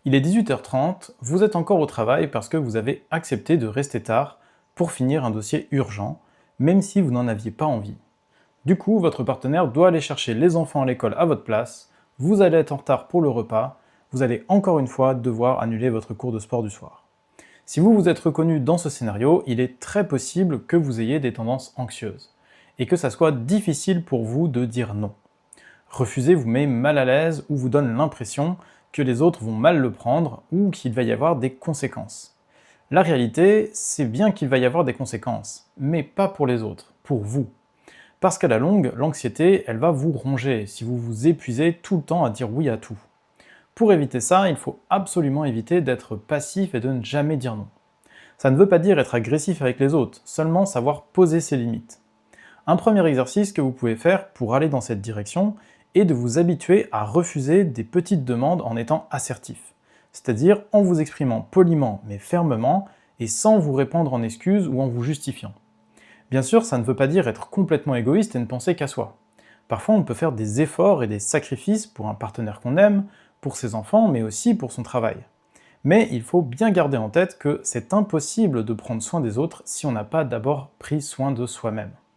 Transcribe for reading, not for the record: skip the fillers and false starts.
Il est 18h30, vous êtes encore au travail parce que vous avez accepté de rester tard pour finir un dossier urgent, même si vous n'en aviez pas envie. Du coup, votre partenaire doit aller chercher les enfants à l'école à votre place, vous allez être en retard pour le repas, vous allez encore une fois devoir annuler votre cours de sport du soir. Si vous vous êtes reconnu dans ce scénario, il est très possible que vous ayez des tendances anxieuses, et que ça soit difficile pour vous de dire non. Refuser vous met mal à l'aise ou vous donne l'impression que les autres vont mal le prendre ou qu'il va y avoir des conséquences. La réalité, c'est bien qu'il va y avoir des conséquences, mais pas pour les autres, pour vous. Parce qu'à la longue, l'anxiété, elle va vous ronger si vous vous épuisez tout le temps à dire oui à tout. Pour éviter ça, il faut absolument éviter d'être passif et de ne jamais dire non. Ça ne veut pas dire être agressif avec les autres, seulement savoir poser ses limites. Un premier exercice que vous pouvez faire pour aller dans cette direction est de vous habituer à refuser des petites demandes en étant assertif, c'est-à-dire en vous exprimant poliment mais fermement et sans vous répandre en excuses ou en vous justifiant. Bien sûr, ça ne veut pas dire être complètement égoïste et ne penser qu'à soi. Parfois, on peut faire des efforts et des sacrifices pour un partenaire qu'on aime, pour ses enfants, mais aussi pour son travail. Mais il faut bien garder en tête que c'est impossible de prendre soin des autres si on n'a pas d'abord pris soin de soi-même.